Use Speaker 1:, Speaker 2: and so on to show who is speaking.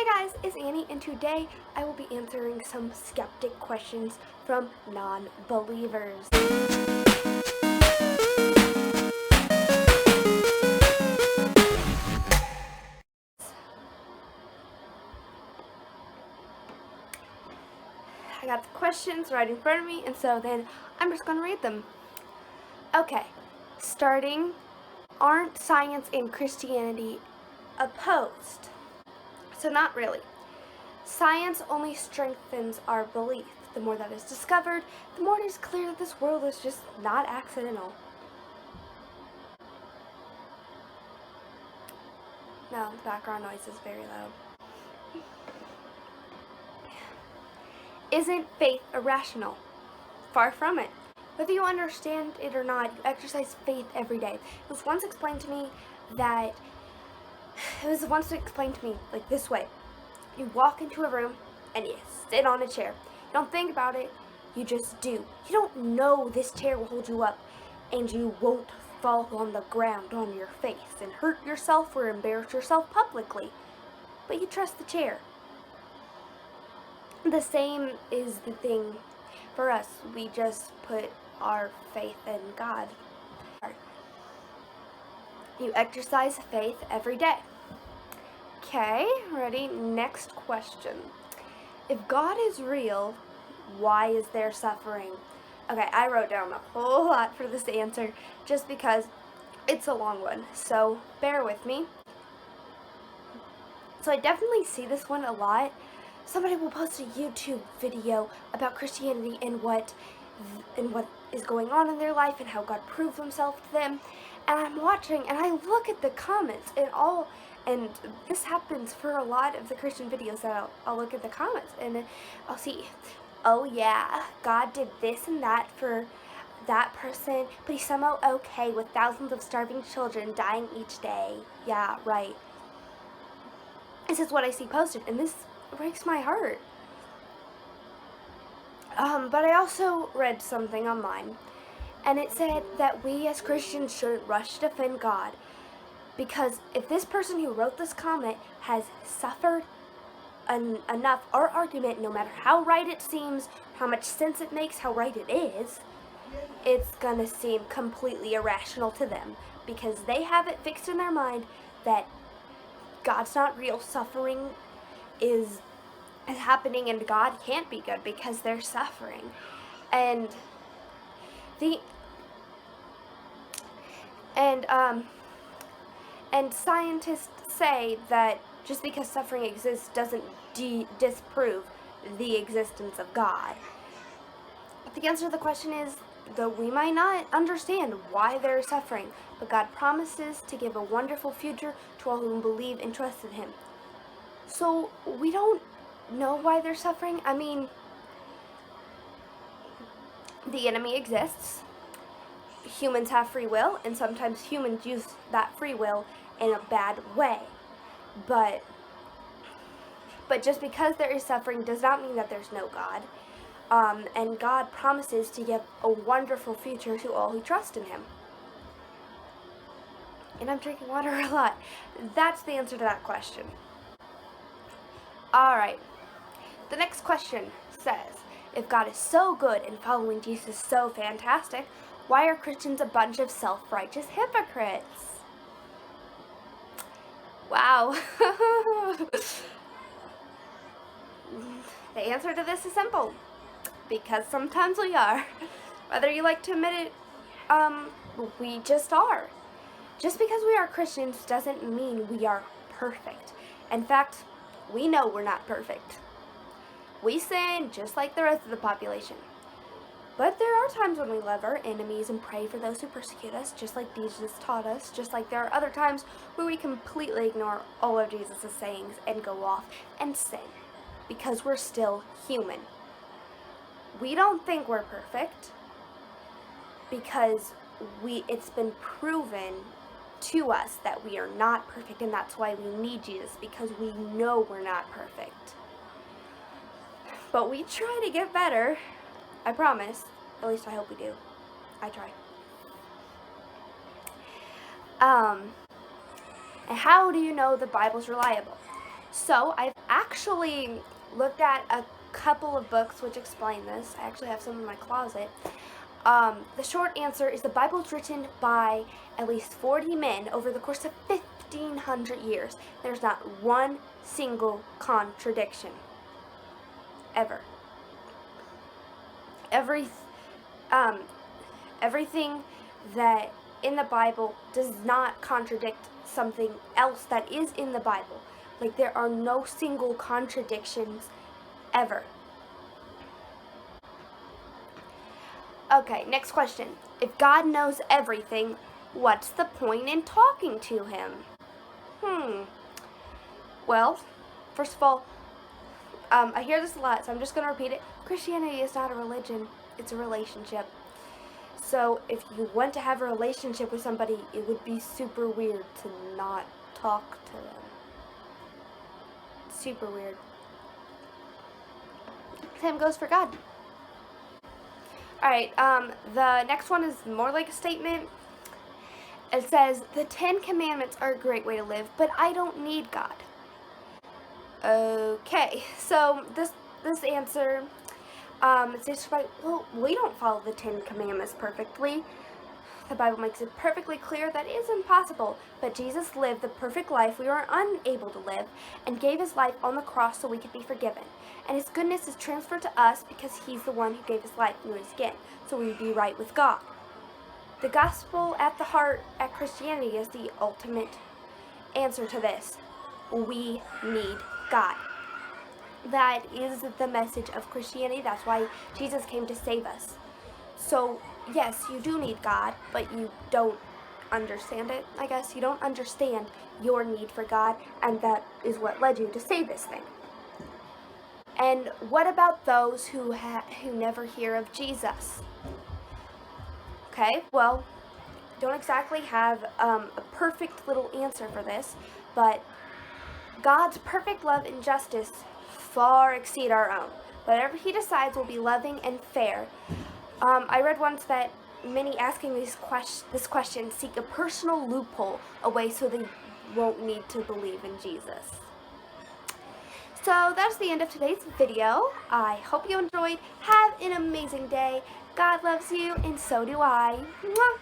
Speaker 1: Hey guys, it's Annie, and today I will be answering some skeptic questions from non-believers. I got the questions right in front of me, and so then I'm just going to read them. Okay, starting, aren't science and Christianity opposed? So not really. Science only strengthens our belief. The more that is discovered, the more it is clear that this world is just not accidental. No, the background noise is very loud. Isn't faith irrational? Far from it. Whether you understand it or not, you exercise faith every day. It was once explained to me like this way. You walk into a room and you sit on a chair. You don't think about it, you just do. You don't know this chair will hold you up and you won't fall on the ground on your face and hurt yourself or embarrass yourself publicly. But you trust the chair. The same is the thing for us. We just put our faith in God. You exercise faith every day. Okay, ready? Next question. If God is real, why is there suffering? Okay, I wrote down a whole lot for this answer just because it's a long one, so bear with me. So I definitely see this one a lot. Somebody will post a YouTube video about Christianity and what is going on in their life and how God proved himself to them. And I'm watching and I look at the comments and this happens for a lot of the Christian videos that I'll look at the comments and I'll see, oh yeah, God did this and that for that person, but he's somehow okay with thousands of starving children dying each day. Yeah, right. This is what I see posted, and this breaks my heart. But I also read something online, and it said that we as Christians shouldn't rush to defend God, because if this person who wrote this comment has suffered enough, our argument, no matter how right it seems, how much sense it makes, how right it is, it's gonna seem completely irrational to them, because they have it fixed in their mind that God's not real, suffering is happening, and God can't be good because they're suffering. And scientists say that just because suffering exists doesn't disprove the existence of God. The answer to the question is, though we might not understand why they're suffering, but God promises to give a wonderful future to all who believe and trust in him. So we don't know why they're suffering. I mean, the enemy exists. Humans have free will, and sometimes humans use that free will in a bad way. But just because there is suffering does not mean that there's no God. And God promises to give a wonderful future to all who trust in him. And I'm drinking water a lot. That's the answer to that question. Alright, the next question says, if God is so good and following Jesus so fantastic, why are Christians a bunch of self-righteous hypocrites? Wow. The answer to this is simple. Because sometimes we are. Whether you like to admit it, we just are. Just because we are Christians doesn't mean we are perfect. In fact, we know we're not perfect. We sin just like the rest of the population. But there are times when we love our enemies and pray for those who persecute us, just like Jesus taught us, just like there are other times where we completely ignore all of Jesus' sayings and go off and sin, because we're still human. We don't think we're perfect because it's been proven to us that we are not perfect, and that's why we need Jesus, because we know we're not perfect. But we try to get better, I promise. At least I hope we do. I try. And how do you know the Bible's reliable? So I've actually looked at a couple of books which explain this. I actually have some in my closet. The short answer is the Bible is written by at least 40 men over the course of 1,500 years. There's not one single contradiction. Ever. Everything that in the Bible does not contradict something else that is in the Bible. Like, there are no single contradictions ever. Okay, next question. If God knows everything, what's the point in talking to him? Well, first of all, I hear this a lot, so I'm just going to repeat it. Christianity is not a religion, it's a relationship. So if you want to have a relationship with somebody, it would be super weird to not talk to them. Super weird. Same goes for God. Alright, the next one is more like a statement. It says, the 10 Commandments are a great way to live, but I don't need God. Okay, so this answer, it says, well, we don't follow the 10 Commandments perfectly. The Bible makes it perfectly clear that it is impossible, but Jesus lived the perfect life we were unable to live and gave his life on the cross so we could be forgiven. And his goodness is transferred to us because he's the one who gave his life and rose again, so we'd be right with God. The gospel at the heart at Christianity is the ultimate answer to this. We need God. That is the message of Christianity. That's why Jesus came to save us. So, yes, you do need God, but you don't understand it, I guess. You don't understand your need for God, and that is what led you to say this thing. And what about those who never hear of Jesus? Okay, well, don't exactly have a perfect little answer for this, but God's perfect love and justice far exceed our own. Whatever he decides will be loving and fair. I read once that many asking this question seek a personal loophole away so they won't need to believe in Jesus. So that's the end of today's video. I hope you enjoyed. Have an amazing day. God loves you, and so do I. Mwah!